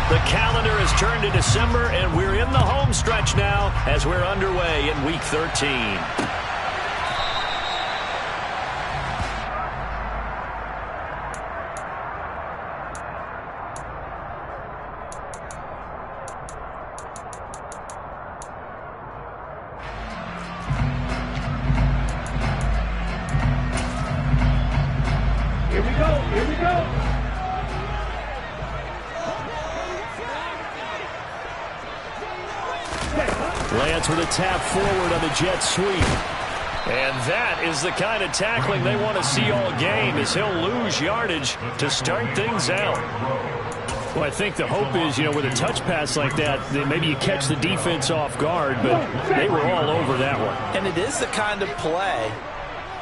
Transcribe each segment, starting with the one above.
The calendar has turned to December, and we're in the home stretch now as we're underway in Week 13. Here we go, here we go. Lance with a tap forward on the jet sweep. And that is the kind of tackling they want to see all game, as he'll lose yardage to start things out. Well, I think the hope is, with a touch pass like that maybe you catch the defense off guard, but they were all over that one. And it is the kind of play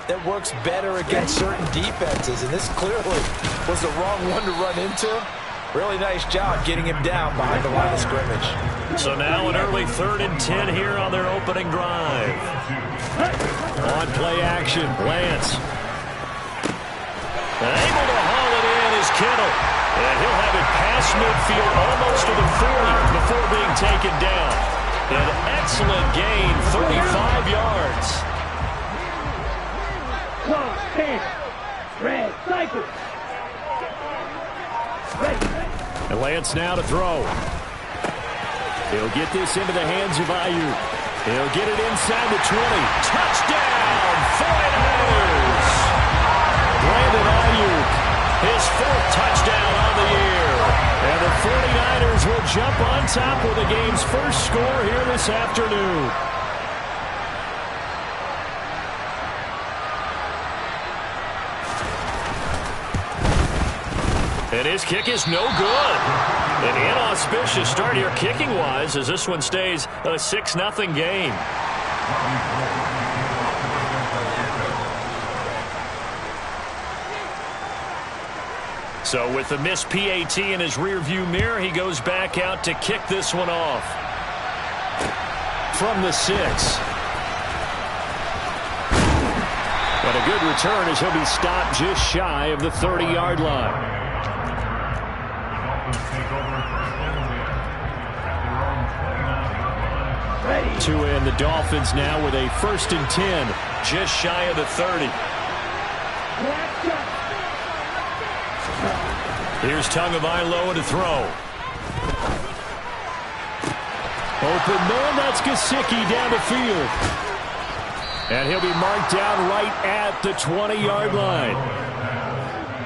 that works better against certain defenses, and this clearly was the wrong one to run into. Really nice job getting him down behind the line of scrimmage. So now an early 3rd and 10 here on their opening drive. On play action, Lance. Able to haul it in is Kittle. And he'll have it past midfield almost to the 40 before being taken down. An excellent gain, 35 yards. Clock, 10. Red, cycle. And Lance now to throw. He'll get this into the hands of Ayuk. He'll get it inside the 20. Touchdown, 49ers! Brandon Ayuk, his 4th touchdown on the year. And the 49ers will jump on top with the game's first score here this afternoon. And his kick is no good. An inauspicious start here kicking-wise as this one stays a 6-0 game. So with the missed PAT in his rearview mirror, he goes back out to kick this one off. From the 6. And a good return as he'll be stopped just shy of the 30-yard line. To end the Dolphins now with a 1st and 10, just shy of the 30. Here's Tagovailoa to throw. Open man, that's Gesicki down the field. And he'll be marked down right at the 20-yard line.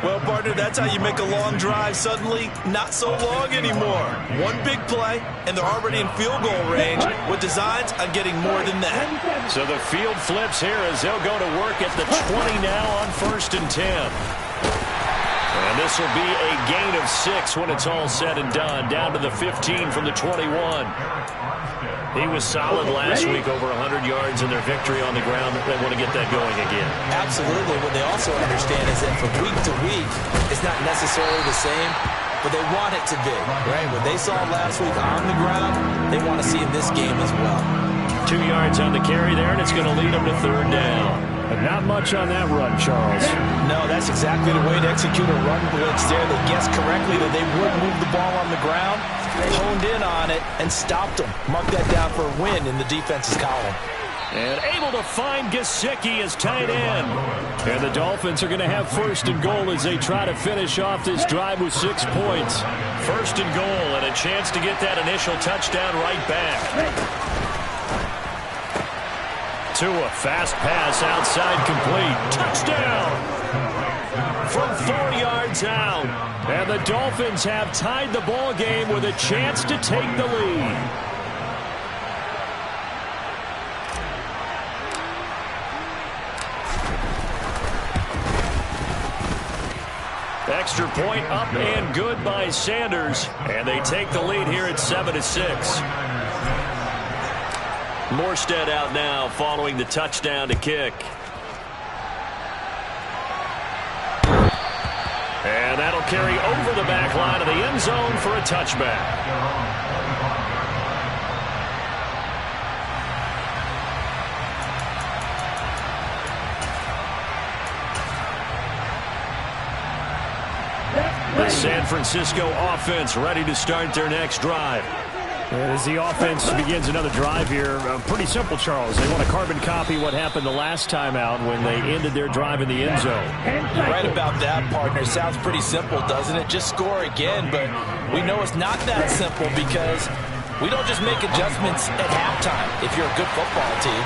Well, partner, that's how you make a long drive suddenly not so long anymore. One big play, and they're already in field goal range with designs on getting more than that. So the field flips here as they'll go to work at the 20 now on 1st and 10. And this will be a gain of 6 when it's all said and done, down to the 15 from the 21. He was solid last week, over 100 yards in their victory on the ground. They want to get that going again. Absolutely. What they also understand is that from week to week, it's not necessarily the same, but they want it to be, right? What they saw last week on the ground, they want to see in this game as well. 2 yards on the carry there, and it's going to lead them to 3rd down. But not much on that run, Charles. No, that's exactly the way to execute a run blitz there. They guessed correctly that they would move the ball on the ground, honed in on it, and stopped them. Mark that down for a win in the defense's column. And able to find Gesicki as tight end. And the Dolphins are going to have 1st and goal as they try to finish off this drive with 6 points. 1st and goal and a chance to get that initial touchdown right back. To a fast pass outside complete. Touchdown! From 4 yards out. And the Dolphins have tied the ball game with a chance to take the lead. Extra point up and good by Sanders. And they take the lead here at 7-6. Morstead out now following the touchdown to kick. And that'll carry over the back line of the end zone for a touchback. Yep. The San Francisco offense ready to start their next drive. As the offense begins another drive here, pretty simple, Charles. They want to carbon copy what happened the last time out when they ended their drive in the end zone. You're right about that, partner. Sounds pretty simple, doesn't it? Just score again, but we know it's not that simple because we don't just make adjustments at halftime if you're a good football team.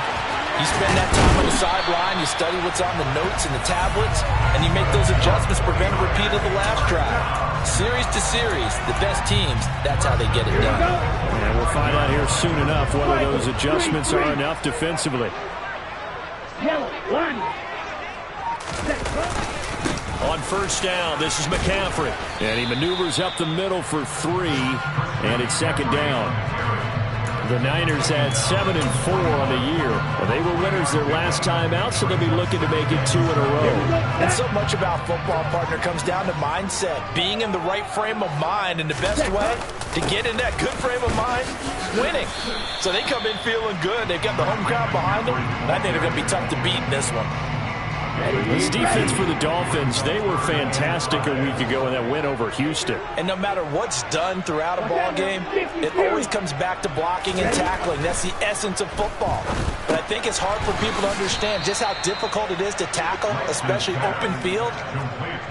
You spend that time on the sideline, you study what's on the notes and the tablets, and you make those adjustments to prevent a repeat of the last drive. Series to series, the best teams, that's how they get it done. And we'll find out here soon enough whether those adjustments are enough defensively. On first down, this is McCaffrey. And he maneuvers up the middle for 3, and it's second down. The Niners had 7-4 on the year. Well, they were winners their last time out, so they'll be looking to make it 2 in a row. And so much about football, partner, comes down to mindset. Being in the right frame of mind, and the best way to get in that good frame of mind, winning. So they come in feeling good. They've got the home crowd behind them, and I think they're going to be tough to beat in this one. This defense for the Dolphins, they were fantastic a week ago in that win over Houston. And no matter what's done throughout a ball game, it always comes back to blocking and tackling. That's the essence of football. But I think it's hard for people to understand just how difficult it is to tackle, especially open field.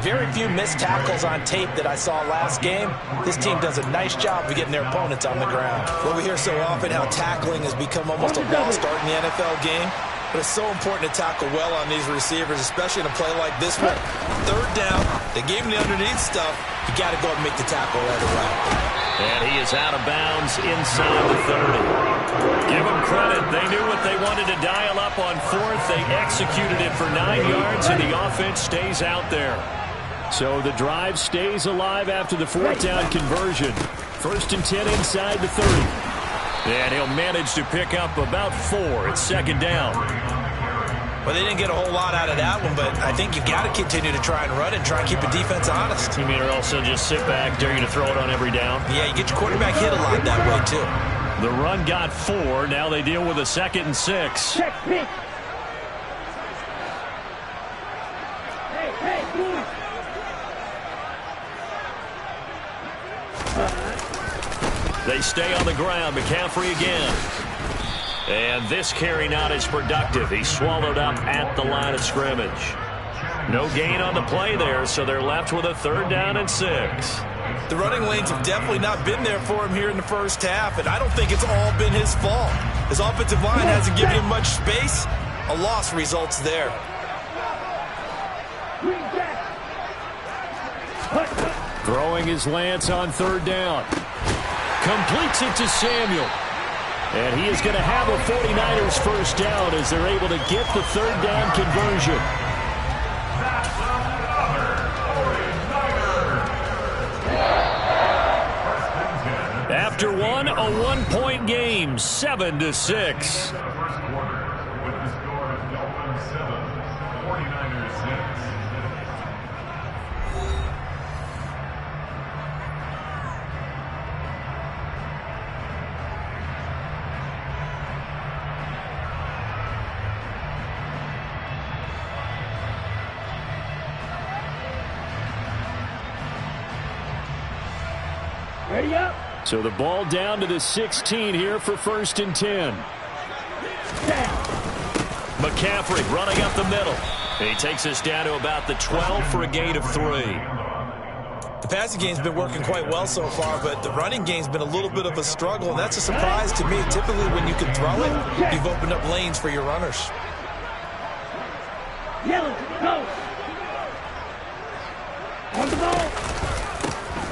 Very few missed tackles on tape that I saw last game. This team does a nice job of getting their opponents on the ground. Well, we hear so often how tackling has become almost a lost art in the NFL game. But it's so important to tackle well on these receivers, especially in a play like this one. Third down, they gave him the underneath stuff. You got to go and make the tackle right away. And he is out of bounds inside the 30. Give them credit. They knew what they wanted to dial up on fourth. They executed it for 9 yards, and the offense stays out there. So the drive stays alive after the fourth down conversion. 1st and 10 inside the 30. And he'll manage to pick up about 4. It's second down. Well, they didn't get a whole lot out of that one, but I think you've got to continue to try and run and try and keep the defense honest. You mean or also just sit back, dare you to throw it on every down? Yeah, you get your quarterback hit a lot that way, too. The run got 4. Now they deal with a 2nd and 6. Check pick. Hey, They stay on the ground. McCaffrey again. And this carry not as productive. He's swallowed up at the line of scrimmage. No gain on the play there, so they're left with a 3rd down and 6. The running lanes have definitely not been there for him here in the first half, and I don't think it's all been his fault. His offensive line hasn't given him much space. A loss results there. Throwing his Lance on 3rd down. Completes it to Samuel. And he is going to have a 49ers first down as they're able to get the 3rd down conversion. After one, a 1-point game, 7-6. ready up. So the ball down to the 16 here for 1st and 10. McCaffrey running up the middle. He takes us down to about the 12 for a gain of 3. The passing game's been working quite well so far, but the running game's been a little bit of a struggle, and that's a surprise to me. Typically, when you can throw it, you've opened up lanes for your runners. Yellow, go. On the ball.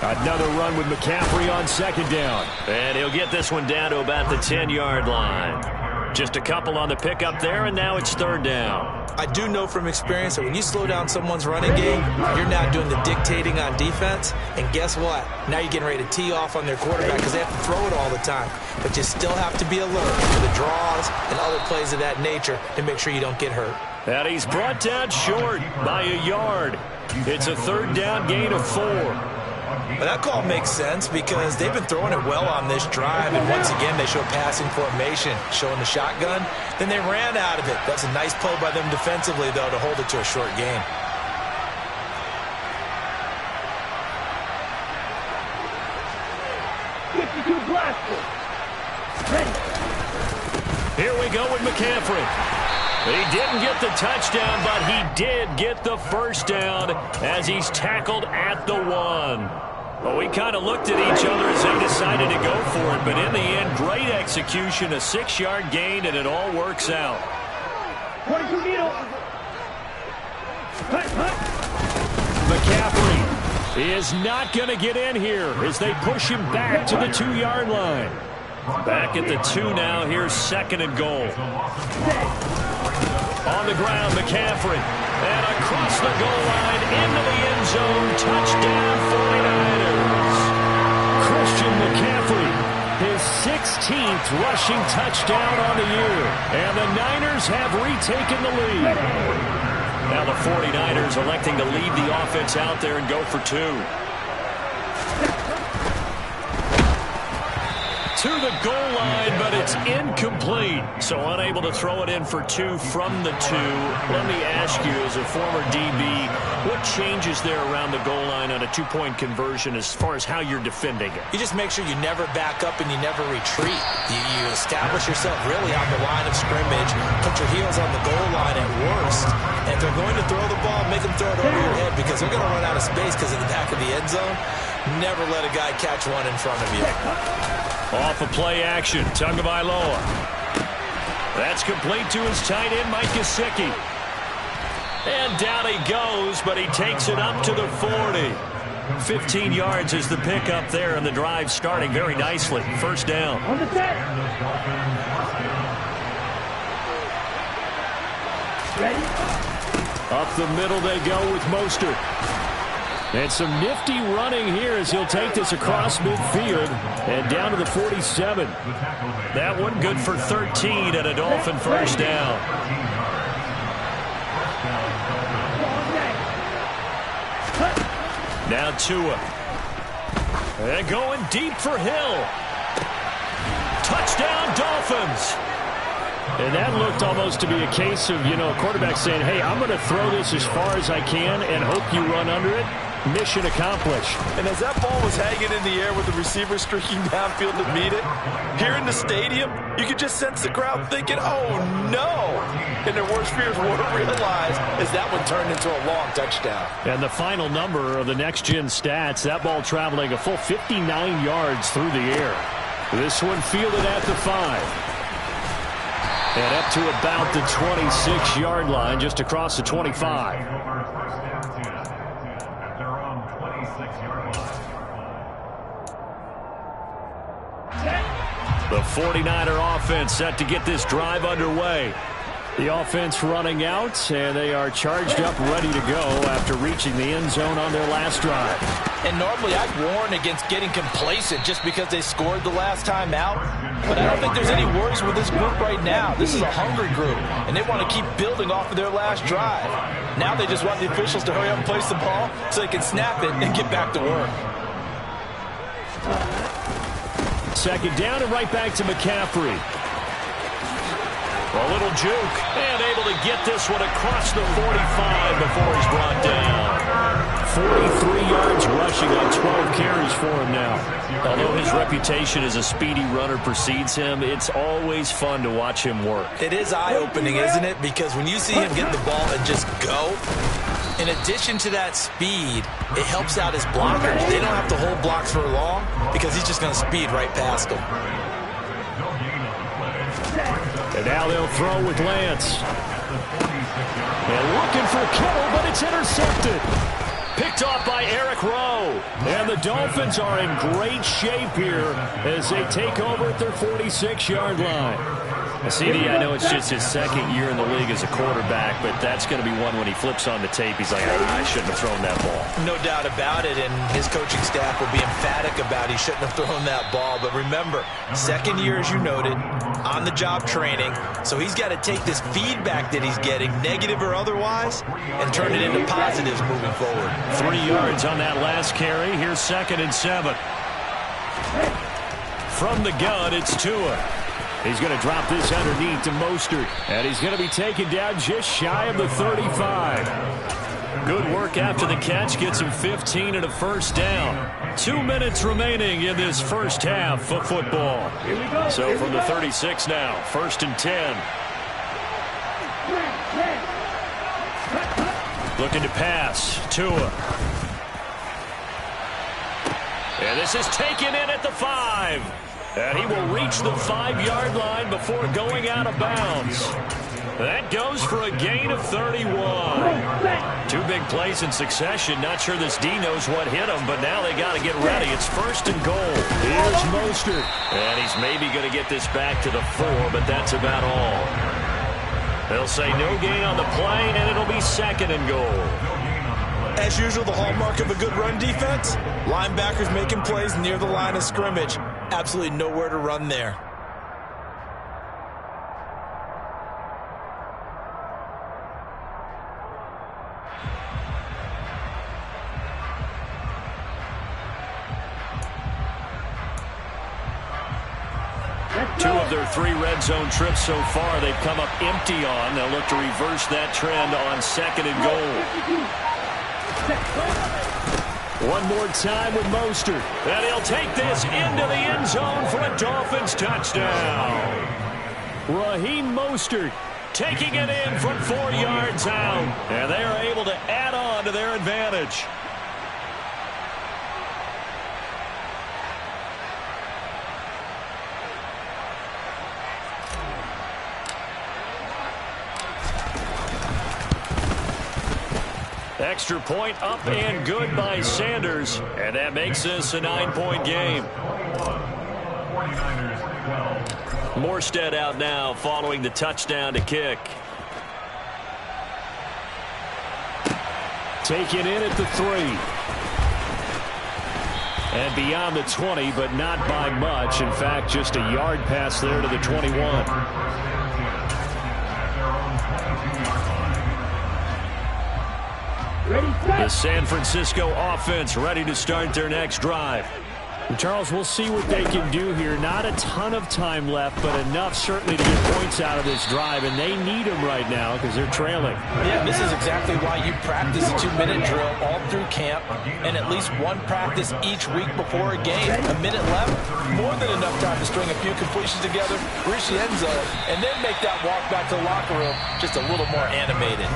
Another run with McCaffrey on 2nd down. And he'll get this one down to about the 10-yard line. Just a couple on the pickup there, and now it's 3rd down. I do know from experience that when you slow down someone's running game, you're now doing the dictating on defense. And guess what? Now you're getting ready to tee off on their quarterback because they have to throw it all the time. But you still have to be alert for the draws and other plays of that nature to make sure you don't get hurt. And he's brought down short by a yard. It's a 3rd down gain of 4. But that call makes sense because they've been throwing it well on this drive, and once again they show passing formation, showing the shotgun. Then they ran out of it. That's a nice play by them defensively, though, to hold it to a short gain. Gospel. Ready. Here we go with McCaffrey. He didn't get the touchdown, but he did get the first down as he's tackled at the 1. Well, we kind of looked at each other as they decided to go for it, but in the end, great execution, a 6-yard gain, and it all works out. 22 needle. Cut. McCaffrey is not going to get in here as they push him back to the 2-yard line. Back at the 2 now. Here's 2nd and goal. On the ground, McCaffrey. And across the goal line into the end zone. Touchdown, 49ers. Christian McCaffrey, his 16th rushing touchdown on the year. And the Niners have retaken the lead. Now the 49ers electing to leave the offense out there and go for 2. To the goal line, but it's incomplete. So unable to throw it in for 2 from the 2. Let me ask you, as a former DB, what changes there around the goal line on a 2-point conversion as far as how you're defending it? You just make sure you never back up and you never retreat. You establish yourself really on the line of scrimmage, put your heels on the goal line at worst, and if they're going to throw the ball, make them throw it over your head because they're going to run out of space because of the back of the end zone. Never let a guy catch one in front of you. Off of play action, Tagovailoa. That's complete to his tight end, Mike Gesicki. And down he goes, but he takes it up to the 40. 15 yards is the pickup there, and the drive starting very nicely. First down. On the set. Ready. Up the middle they go with Mostert. And some nifty running here as he'll take this across midfield and down to the 47. That one good for 13 and a Dolphin first down. Now Tua. And going deep for Hill. Touchdown Dolphins. And that looked almost to be a case of, a quarterback saying, hey, I'm going to throw this as far as I can and hope you run under it. Mission accomplished. And as that ball was hanging in the air with the receiver streaking downfield to meet it, here in the stadium, you could just sense the crowd thinking, oh, no. And their worst fears were realized as that one turned into a long touchdown. And the final number of the next-gen stats, that ball traveling a full 59 yards through the air. This one fielded at the 5. And up to about the 26-yard line, just across the 25. The 49er offense set to get this drive underway. The offense running out, and they are charged up, ready to go after reaching the end zone on their last drive. And normally I'd warn against getting complacent just because they scored the last time out. But I don't think there's any worries with this group right now. This is a hungry group, and they want to keep building off of their last drive. Now they just want the officials to hurry up and place the ball so they can snap it and get back to work. Second down and right back to McCaffrey. A little juke and able to get this one across the 45 before he's brought down. 43 yards rushing on 12 carries for him now. Although his reputation as a speedy runner precedes him, it's always fun to watch him work. It is eye-opening, isn't it? Because when you see him get the ball and just go, in addition to that speed, it helps out his blockers. They don't have to hold blocks for long because he's just going to speed right past them. And now they'll throw with Lance. And looking for Kittle, but it's intercepted. Picked off by Eric Rowe. And the Dolphins are in great shape here as they take over at their 46-yard line. CD, I know it's just his second year in the league as a quarterback, but that's going to be one when he flips on the tape. He's like, I shouldn't have thrown that ball. No doubt about it, and his coaching staff will be emphatic about he shouldn't have thrown that ball. But remember, second year, as you noted, on-the-job training, so he's got to take this feedback that he's getting, negative or otherwise, and turn it into positives moving forward. 3 yards on that last carry. Here's 2nd and 7. From the gun, it's Tua. He's going to drop this underneath to Mostert. And he's going to be taken down just shy of the 35. Good work after the catch. Gets him 15 and a first down. 2 minutes remaining in this first half of football. So from the 36 now, 1st and 10. Looking to pass. Tua. And this is taken in at the 5. And he will reach the 5-yard line before going out of bounds. That goes for a gain of 31. 2 big plays in succession. Not sure this D knows what hit him, but now they got to get ready. It's 1st and goal. Here's Mostert. And he's maybe going to get this back to the 4, but that's about all. They'll say no gain on the play, and it'll be 2nd and goal. As usual, the hallmark of a good run defense, linebackers making plays near the line of scrimmage. Absolutely nowhere to run there. Two of their 3 red zone trips so far they've come up empty on. They'll look to reverse that trend on 2nd and goal. One more time with Mostert. And he'll take this into the end zone for a Dolphins touchdown. Raheem Mostert taking it in from 4 yards out. And they are able to add on to their advantage. Extra point up and good by Sanders. And that makes this a 9-point game. Morstead out now following the touchdown to kick. Taken in at the 3. And beyond the 20, but not by much. In fact, just a yard pass there to the 21. The San Francisco offense ready to start their next drive. Charles, we'll see what they can do here. Not a ton of time left, but enough certainly to get points out of this drive, and they need them right now because they're trailing. Yeah, this is exactly why you practice a 2-minute drill all through camp and at least one practice each week before a game. A minute left, more than enough time to string a few completions together, reach the end zone, and then make that walk back to the locker room just a little more animated.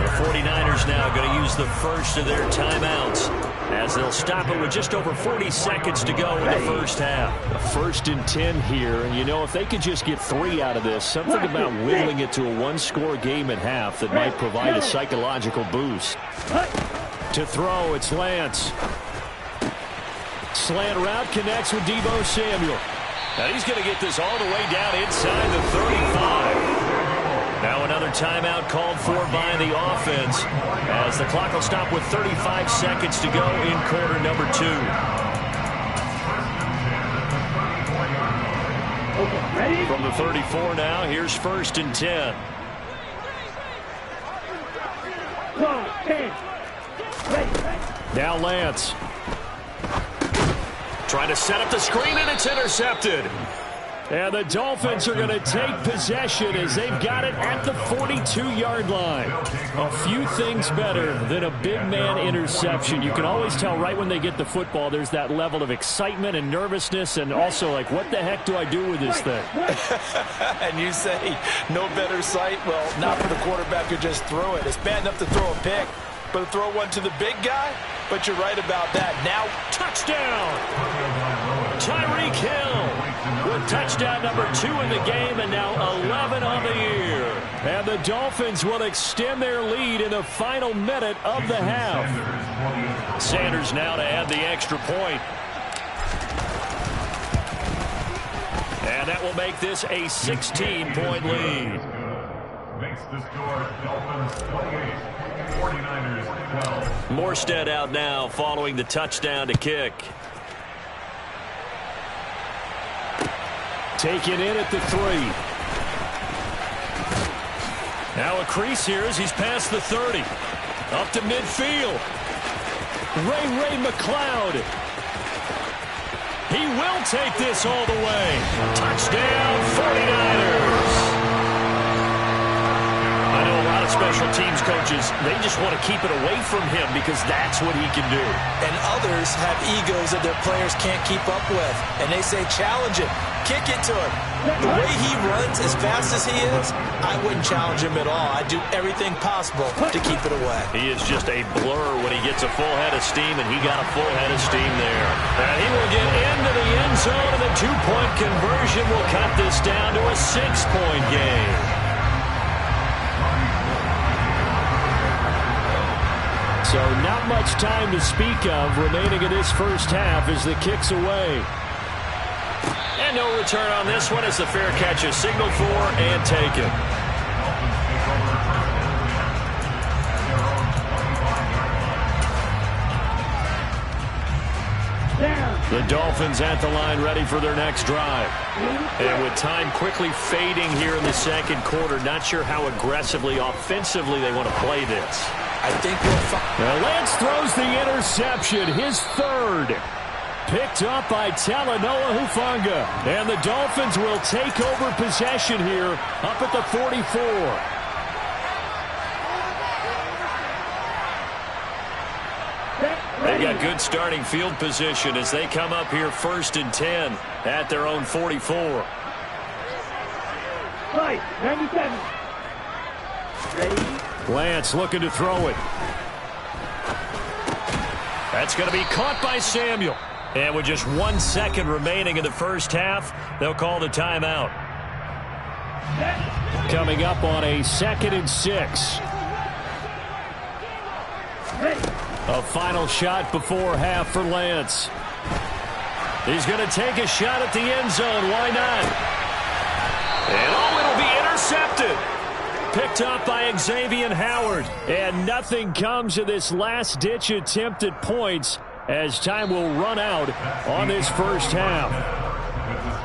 The 49ers now going to use the first of their timeouts as they'll stop it with just over 40 seconds to go in the first half. A 1st and 10 here, and you know, if they could just get 3 out of this, something about whittling it to a 1-score game at half that might provide a psychological boost. To throw, it's Lance. Slant route connects with Deebo Samuel. Now he's going to get this all the way down inside the 35. Now another timeout called for by the offense as the clock will stop with 35 seconds to go in quarter number 2. From the 34 now, here's 1st and 10. Now Lance. Trying to set up the screen, and it's intercepted. And the Dolphins are going to take possession as they've got it at the 42-yard line. A few things better than a big man interception. You can always tell right when they get the football, there's that level of excitement and nervousness, and also like, what the heck do I do with this thing? And you say, no better sight? Well, not for the quarterback who just threw it. It's bad enough to throw a pick, but to throw one to the big guy? But you're right about that. Now, touchdown! Tyreek Hill with touchdown number 2 in the game, and now 11 on the year. And the Dolphins will extend their lead in the final minute of the half. Sanders now to add the extra point. And that will make this a 16-point lead. Makes the score Dolphins 28, 49ers 12. Morstead out now following the touchdown to kick. Taken in at the 3. Now a crease here as he's past the 30. Up to midfield. Ray McLeod. He will take this all the way. Touchdown 49ers. I know a lot lot of special teams coaches, they just want to keep it away from him because that's what he can do. And others have egos that their players can't keep up with. And they say, challenge him. Kick it to him. The way he runs as fast as he is, I wouldn't challenge him at all. I'd do everything possible to keep it away. He is just a blur when he gets a full head of steam, and he got a full head of steam there. And he will get into the end zone, and the two-point conversion will cut this down to a 6-point game. So not much time to speak of remaining in this first half as the kick's away. And no return on this one as the fair catch is signaled for and taken. The Dolphins at the line ready for their next drive. And with time quickly fading here in the second quarter, not sure how aggressively, offensively they want to play this. I think we'll find. Lance throws the interception, his third. Picked up by Talanoa Hufanga. And the Dolphins will take over possession here up at the 44. They got good starting field position as they come up here 1st and 10 at their own 44. Right, 97. Ready? Lance looking to throw it. That's going to be caught by Samuel. And with just 1 second remaining in the first half, they'll call the timeout. Coming up on a 2nd and 6. A final shot before half for Lance. He's going to take a shot at the end zone. Why not? And it'll be intercepted. Picked up by Xavier Howard. And nothing comes of this last-ditch attempt at points as time will run out on this first half.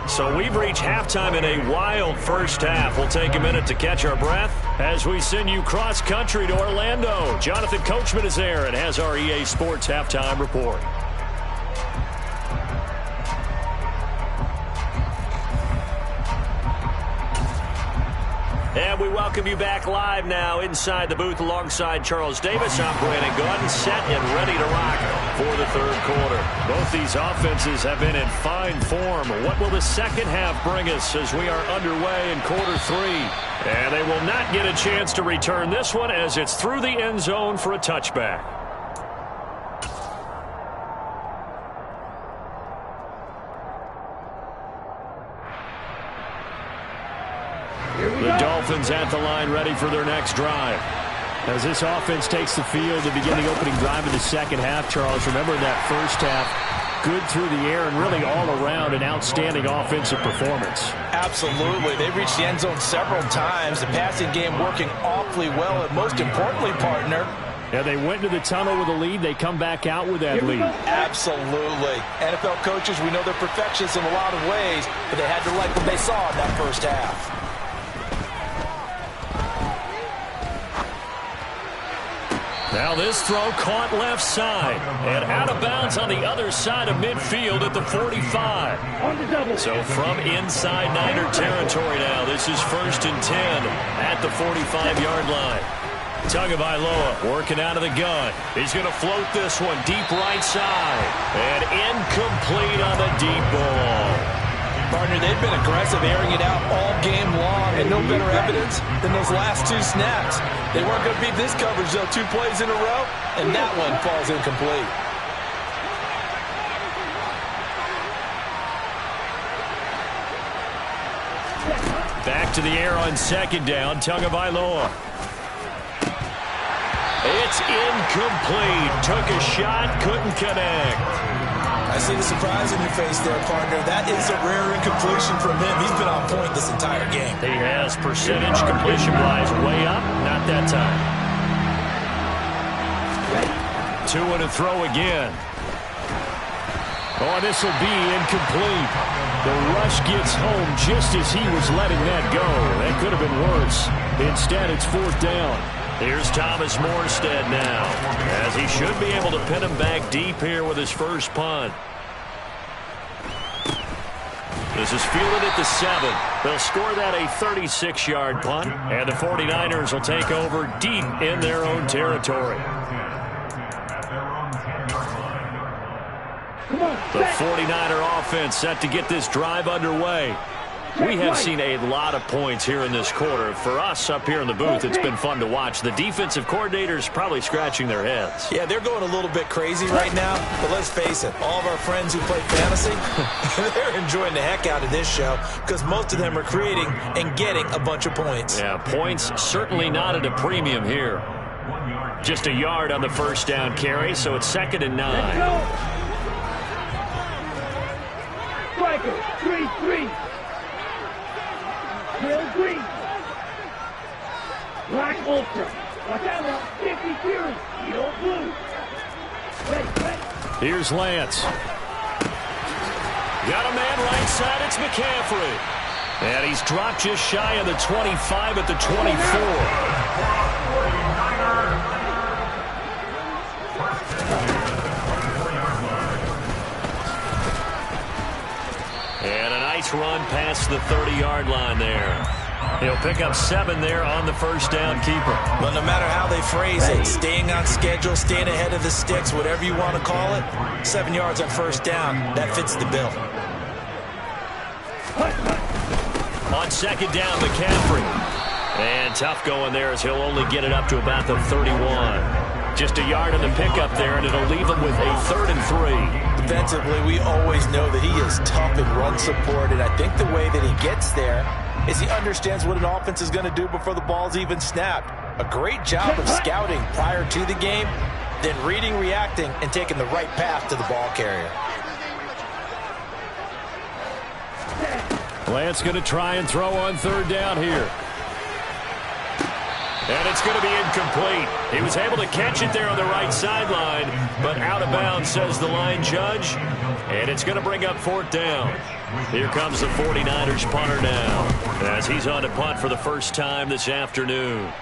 So we've reached halftime in a wild first half. We'll take a minute to catch our breath as we send you cross-country to Orlando. Jonathan Coachman is there and has our EA Sports halftime report. And we welcome you back live now inside the booth alongside Charles Davis. I'm Brandon Gordon, set and ready to rock for the third quarter. Both these offenses have been in fine form. What will the second half bring us as we are underway in quarter 3? And they will not get a chance to return this one as it's through the end zone for a touchback. The Dolphins at the line ready for their next drive. As this offense takes the field to begin the opening drive in the second half, Charles, remember that first half, good through the air and really all around an outstanding offensive performance. Absolutely. They reached the end zone several times. The passing game working awfully well, and most importantly, partner, yeah, they went to the tunnel with a lead. They come back out with that lead. Absolutely. NFL coaches, we know they're perfectionists in a lot of ways, but they had to like what they saw in that first half. Now this throw caught left side and out of bounds on the other side of midfield at the 45. So from inside Niner territory now, this is 1st and 10 at the 45-yard line. Tagovailoa working out of the gun. He's going to float this one deep right side and incomplete on the deep ball. Partner, they've been aggressive, airing it out all game long, and no better evidence than those last 2 snaps. They weren't going to beat this coverage, though, 2 plays in a row, and that one falls incomplete. Back to the air on 2nd down, Tagovailoa. It's incomplete. Took a shot, couldn't connect. I see the surprise in your face there, partner. That is a rare incompletion from him. He's been on point this entire game. He has percentage completion-wise way up. Not that time. 2 and a throw again. Oh, this will be incomplete. The rush gets home just as he was letting that go. That could have been worse. Instead, it's 4th down. Here's Thomas Morstead now, as he should be able to pin him back deep here with his first punt. This is fielded at the 7. They'll score that a 36-yard punt, and the 49ers will take over deep in their own territory. The 49er offense set to get this drive underway. We have seen a lot of points here in this quarter. For us up here in the booth, it's been fun to watch. The defensive coordinators probably scratching their heads. Yeah, they're going a little bit crazy right now. But let's face it, all of our friends who play fantasy, they're enjoying the heck out of this show because most of them are creating and getting a bunch of points. Yeah, points certainly not at a premium here. Just a yard on the first down carry, so it's 2nd and 9. Striker, 3-3. Real green. Black ultra. Watch out now. 50 fury. Yellow blue. Ready. Here's Lance. Got a man right side. It's McCaffrey. And he's dropped just shy of the 25 at the 24. And a nice run past the 30-yard line there. He'll pick up 7 there on the first down keeper. But no matter how they phrase it, staying on schedule, staying ahead of the sticks, whatever you want to call it, 7 yards on first down, that fits the bill. On 2nd down, McCaffrey. And tough going there as he'll only get it up to about the 31. Just a yard on the pickup there, and it'll leave him with a 3rd and 3. Defensively, we always know that he is tough in run support, and I think the way that he gets there is he understands what an offense is going to do before the ball's even snapped. A great job of scouting prior to the game, then reading, reacting, and taking the right path to the ball carrier. Lance going to try and throw on 3rd down here. And it's going to be incomplete. He was able to catch it there on the right sideline, but out of bounds, says the line judge. And it's going to bring up 4th down. Here comes the 49ers punter now, as he's on to punt for the first time this afternoon.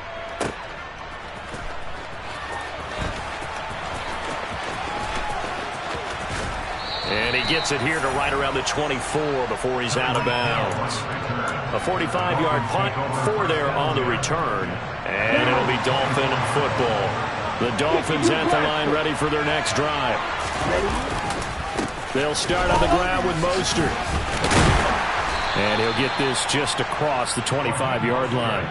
And he gets it here to right around the 24 before he's out of bounds. A 45-yard punt, 4 there on the return. And it'll be Dolphin football. The Dolphins at the line ready for their next drive. They'll start on the ground with Mostert. And he'll get this just across the 25-yard line.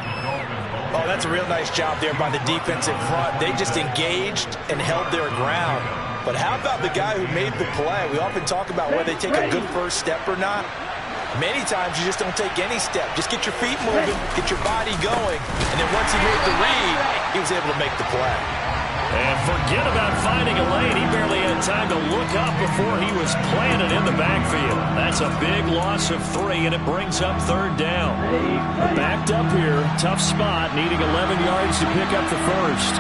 Oh, that's a real nice job there by the defense in front. They just engaged and held their ground. But how about the guy who made the play? We often talk about whether they take a good first step or not. Many times you just don't take any step. Just get your feet moving, get your body going, and then once he made the read, he was able to make the play. And forget about finding a lane. He barely had time to look up before he was planted in the backfield. That's a big loss of 3, and it brings up 3rd down. Backed up here, tough spot, needing 11 yards to pick up the first.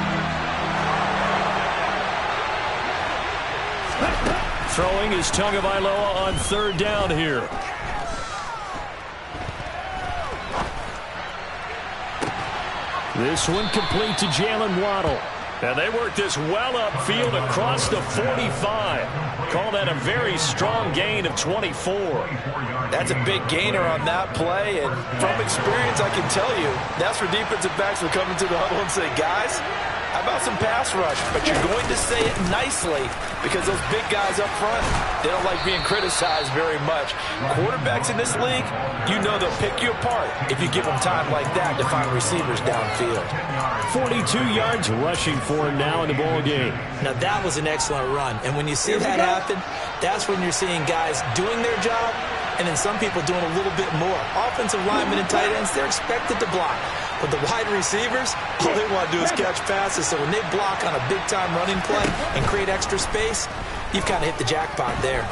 Throwing is Tagovailoa on 3rd down here. This one complete to Jalen Waddle. And they work this well upfield across the 45. Call that a very strong gain of 24. That's a big gainer on that play, and from experience, I can tell you, that's where defensive backs will come into the huddle and say, guys, how about some pass rush? But you're going to say it nicely because those big guys up front, they don't like being criticized very much. Quarterbacks in this league, you know they'll pick you apart if you give them time like that to find receivers downfield. 42 yards rushing for him now in the ball game. Now that was an excellent run, and when you see that happen, that's when you're seeing guys doing their job and then some people doing a little bit more. Offensive linemen and tight ends, they're expected to block. But the wide receivers, all they want to do is catch passes. So when they block on a big-time running play and create extra space, you've kind of hit the jackpot there.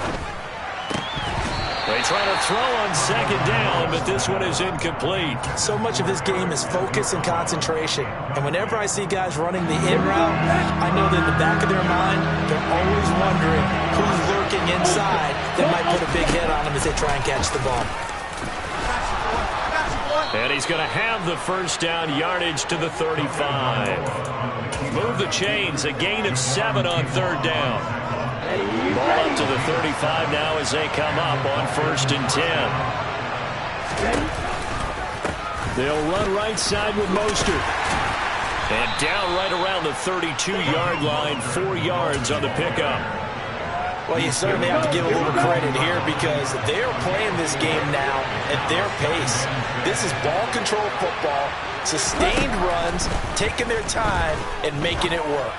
They try to throw on 2nd down, but this one is incomplete. So much of this game is focus and concentration. And whenever I see guys running the in route, I know that in the back of their mind, they're always wondering who's lurking inside that might put a big hit on them as they try and catch the ball. And he's going to have the first down, yardage to the 35. Move the chains, a gain of 7 on 3rd down. Ball up to the 35 now as they come up on 1st and 10. They'll run right side with Mostert. And down right around the 32-yard line, 4 yards on the pickup. Well, you certainly have to give a little credit here because they're playing this game now at their pace. This is ball control football, sustained runs, taking their time, and making it work.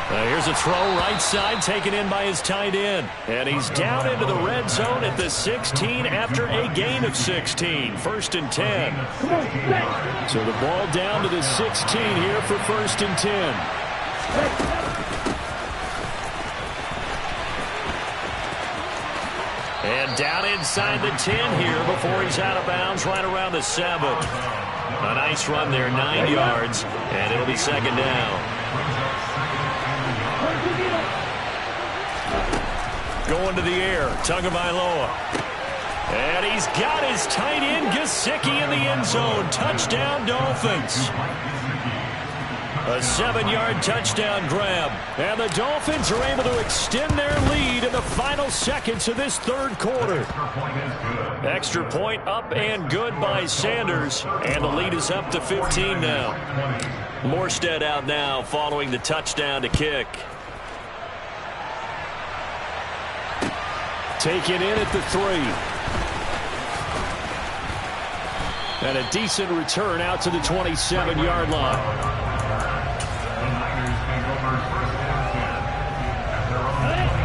Here's a throw right side taken in by his tight end. And he's down into the red zone at the 16 after a gain of 16. 1st and 10. So the ball down to the 16 here for 1st and 10. And down inside the 10 here before he's out of bounds right around the 7. A nice run there, 9 yards, and it'll be 2nd down. Going to the air, Tagovailoa. And he's got his tight end, Gesicki, in the end zone. Touchdown, Dolphins. A 7-yard touchdown grab. And the Dolphins are able to extend their lead in the final seconds of this 3rd quarter. Extra point up and good by Sanders. And the lead is up to 15 now. Morstead out now following the touchdown to kick. Taken in at the 3. And a decent return out to the 27-yard line.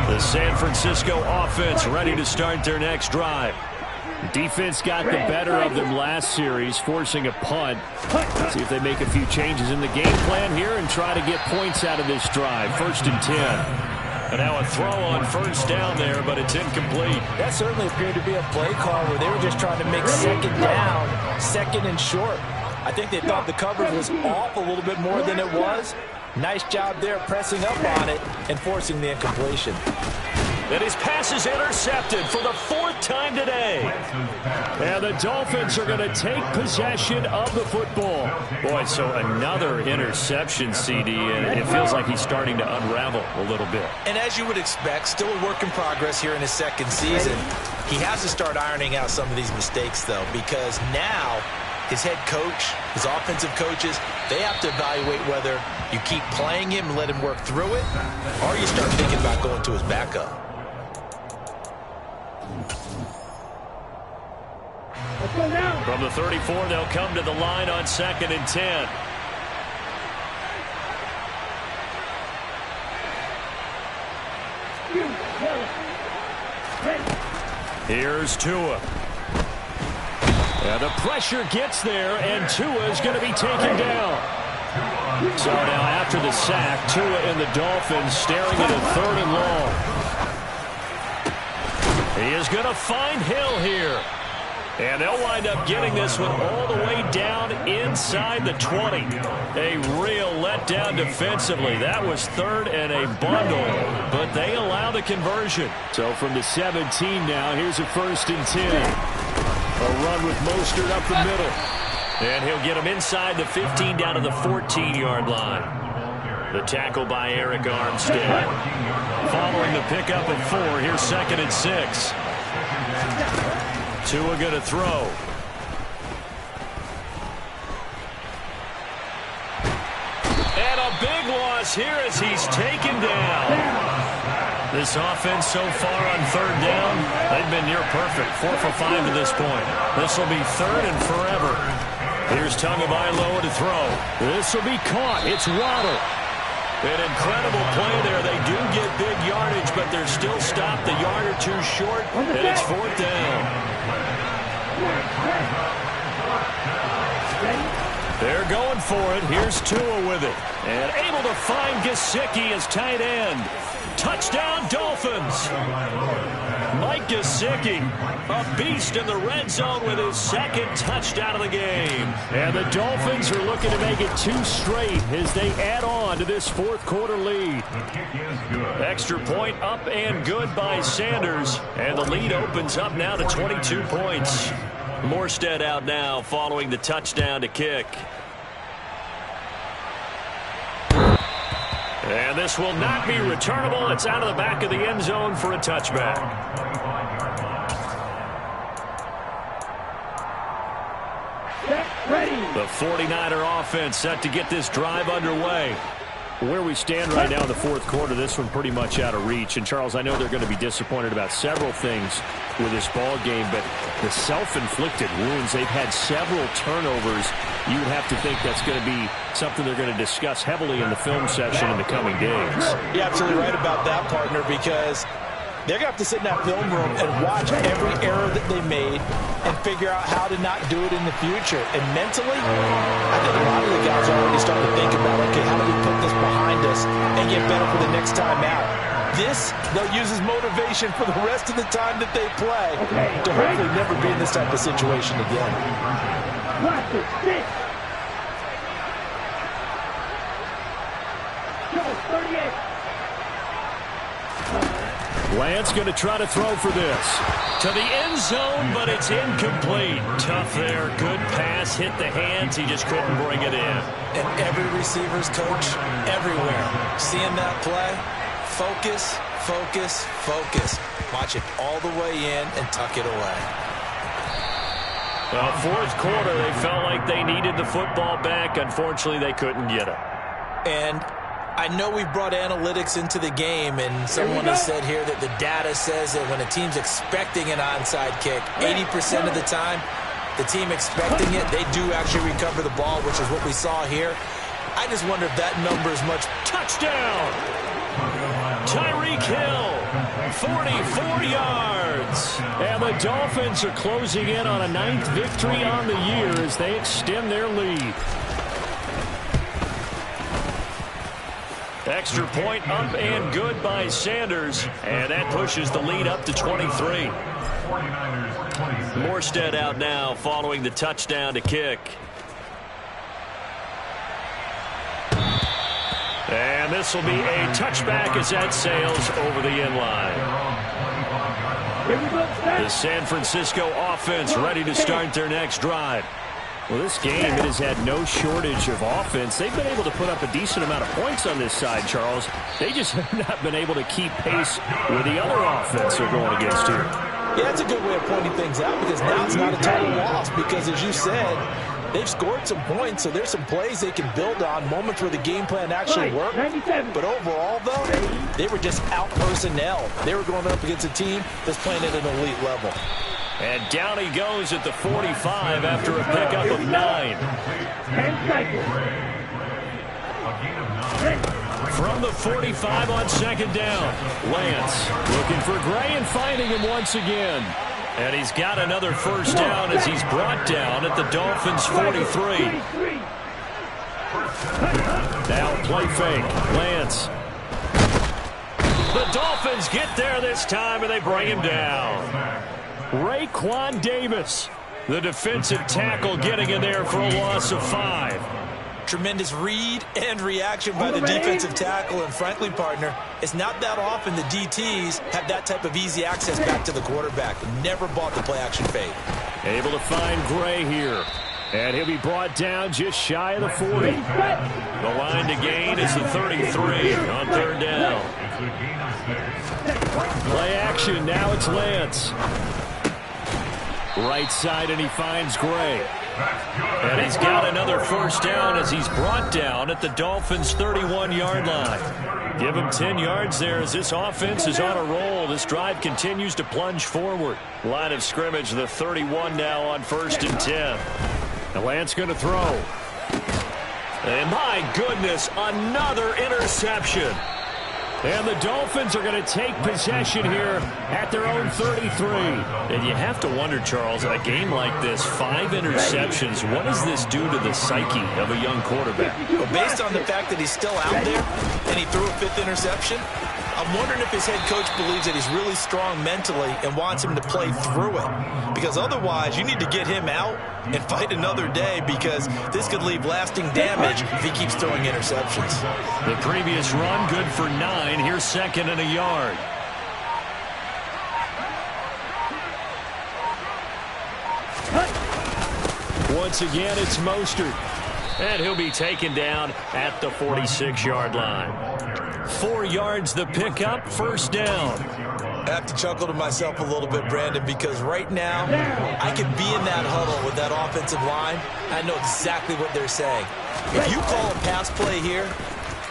The San Francisco offense ready to start their next drive. Defense got the better of them last series, forcing a punt. See if they make a few changes in the game plan here and try to get points out of this drive. 1st and 10. And now a throw on 1st down there, but it's incomplete. That certainly appeared to be a play call where they were just trying to make 2nd down, 2nd and short. I think they thought the coverage was off a little bit more than it was. Nice job there pressing up on it and forcing the incompletion. And his pass is intercepted for the 4th time today. And the Dolphins are going to take possession of the football. Boy, so another interception, CD, and it feels like he's starting to unravel a little bit. And as you would expect, still a work in progress here in his 2nd season. He has to start ironing out some of these mistakes, though, because now his head coach, his offensive coaches, they have to evaluate whether you keep playing him and let him work through it, or you start thinking about going to his backup. From the 34, they'll come to the line on 2nd and 10. Here's Tua. And the pressure gets there, and Tua is going to be taken down. So now after the sack, Tua and the Dolphins staring at a 3rd and long. He is going to find Hill here. And they'll wind up getting this one all the way down inside the 20. A real letdown defensively. That was 3rd and a bundle, but they allow the conversion. So from the 17 now, here's a 1st and 10. A run with Mostert up the middle. And he'll get him inside the 15 down to the 14-yard line. The tackle by Eric Armstead. Following the pickup of 4, here's 2nd and 6. Tua going to throw. And a big loss here as he's taken down. This offense so far on 3rd down, they've been near perfect. 4 for 5 to this point. This will be 3rd and forever. Here's Tagovailoa to throw. This will be caught. It's Waddle. An incredible play there. They do get big yardage, but they're still stopped a yard or 2 short, and it's 4th down. They're going for it. Here's Tua with it. And able to find Gesicki as tight end. Touchdown, Dolphins. Mike Gesicki, a beast in the red zone with his 2nd touchdown of the game. And the Dolphins are looking to make it 2 straight as they add on to this 4th quarter lead. Extra point up and good by Sanders. And the lead opens up now to 22 points. Morstead out now following the touchdown to kick. And this will not be returnable. It's out of the back of the end zone for a touchback. The 49er offense set to get this drive underway. Where we stand right now in the fourth quarter, this one pretty much out of reach. And, Charles, I know they're going to be disappointed about several things with this ball game, but the self-inflicted wounds, they've had several turnovers. You would have to think that's going to be something they're going to discuss heavily in the film session in the coming days. You're absolutely right about that, partner, because they're going to have to sit in that film room and watch every error that they made and figure out how to not do it in the future. And mentally, I think a lot of the guys are already starting to think about, okay, how do we put this behind us and get better for the next time out? This, they'll use as motivation for the rest of the time that they play to hopefully never be in this type of situation again. Lance going to try to throw for this. To the end zone, but it's incomplete. Tough there. Good pass. Hit the hands. He just couldn't bring it in. And every receiver's coach, everywhere, seeing that play, focus, focus, focus. Watch it all the way in and tuck it away. Well, fourth quarter, they felt like they needed the football back. Unfortunately, they couldn't get it. And I know we've brought analytics into the game, and someone has said here that the data says that when a team's expecting an onside kick, 80% of the time, the team expecting it, they do actually recover the ball, which is what we saw here. I just wonder if that number is much. Touchdown! Tyreek Hill, 44 yards. And the Dolphins are closing in on a 9th victory on the year as they extend their lead. Extra point up and good by Sanders, and that pushes the lead up to 23. Morstead out now following the touchdown to kick. And this will be a touchback as that sails over the end line. The San Francisco offense ready to start their next drive. Well, this game, it has had no shortage of offense. They've been able to put up a decent amount of points on this side, Charles. They just have not been able to keep pace with the other offense they're going against here. Yeah, that's a good way of pointing things out, because now it's not a total loss, because as you said, they've scored some points, so there's some plays they can build on, moments where the game plan actually worked. But overall, though, they were just out-personnel. They were going up against a team that's playing at an elite level. And down he goes at the 45 after a pickup of 9. From the 45 on second down, Lance looking for Gray and finding him once again. And he's got another first down as he's brought down at the Dolphins' 43. Now play fake. Lance. The Dolphins get there this time and they bring him down. Raekwon Davis, the defensive tackle, getting in there for a loss of 5. Tremendous read and reaction by the defensive tackle, and frankly, partner, it's not that often the DTs have that type of easy access back to the quarterback. Never bought the play-action fake. Able to find Gray here, and he'll be brought down just shy of the 40. The line to gain is the 33 on third down. Play action, now it's Lance. Right side, and he finds Gray. And he's got another first down as he's brought down at the Dolphins' 31-yard line. Give him 10 yards there as this offense is on a roll. This drive continues to plunge forward. Line of scrimmage, the 31 now on 1st and 10. And Lance going to throw. And my goodness, another interception. And the Dolphins are going to take possession here at their own 33. And you have to wonder, Charles, in a game like this, 5 interceptions, what does this do to the psyche of a young quarterback? Well, based on the fact that he's still out there and he threw a 5th interception, I'm wondering if his head coach believes that he's really strong mentally and wants him to play through it. Because otherwise, you need to get him out and fight another day, because this could leave lasting damage if he keeps throwing interceptions. The previous run, good for 9. Here's 2nd and a yard. Once again, it's Mostert. And he'll be taken down at the 46-yard line. 4 yards the pickup, first down. I have to chuckle to myself a little bit, Brandon, because right now I could be in that huddle with that offensive line. I know exactly what they're saying. If you call a pass play here,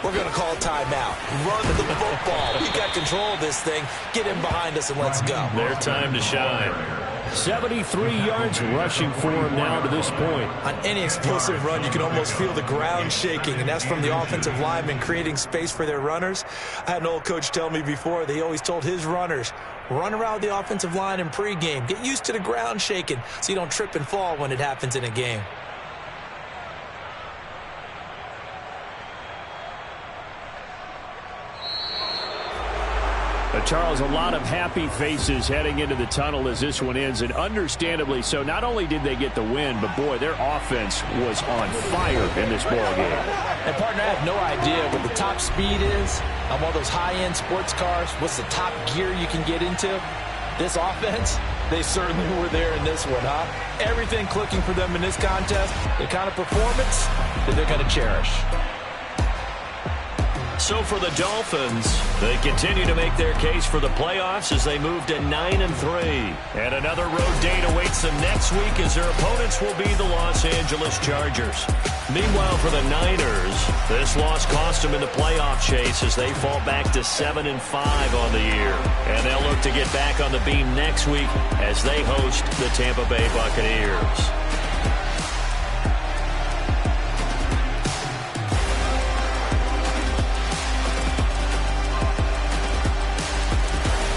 we're going to call a timeout. Run the football. We got control of this thing. Get in behind us and let's go. Their time to shine. 73 yards rushing for him now to this point. On any explosive run, you can almost feel the ground shaking, and that's from the offensive linemen creating space for their runners. I had an old coach tell me before, they always told his runners, run around the offensive line in pregame. Get used to the ground shaking so you don't trip and fall when it happens in a game. Charles, a lot of happy faces heading into the tunnel as this one ends, and understandably so. Not only did they get the win, but, boy, their offense was on fire in this ballgame. And, partner, I have no idea what the top speed is on one of those high-end sports cars. What's the top gear you can get into? This offense, they certainly were there in this one, huh? Everything clicking for them in this contest, the kind of performance that they're going to cherish. So for the Dolphins, they continue to make their case for the playoffs as they move to 9-3. And another road date awaits them next week as their opponents will be the Los Angeles Chargers. Meanwhile, for the Niners, this loss cost them in the playoff chase as they fall back to 7-5 on the year. And they'll look to get back on the beam next week as they host the Tampa Bay Buccaneers.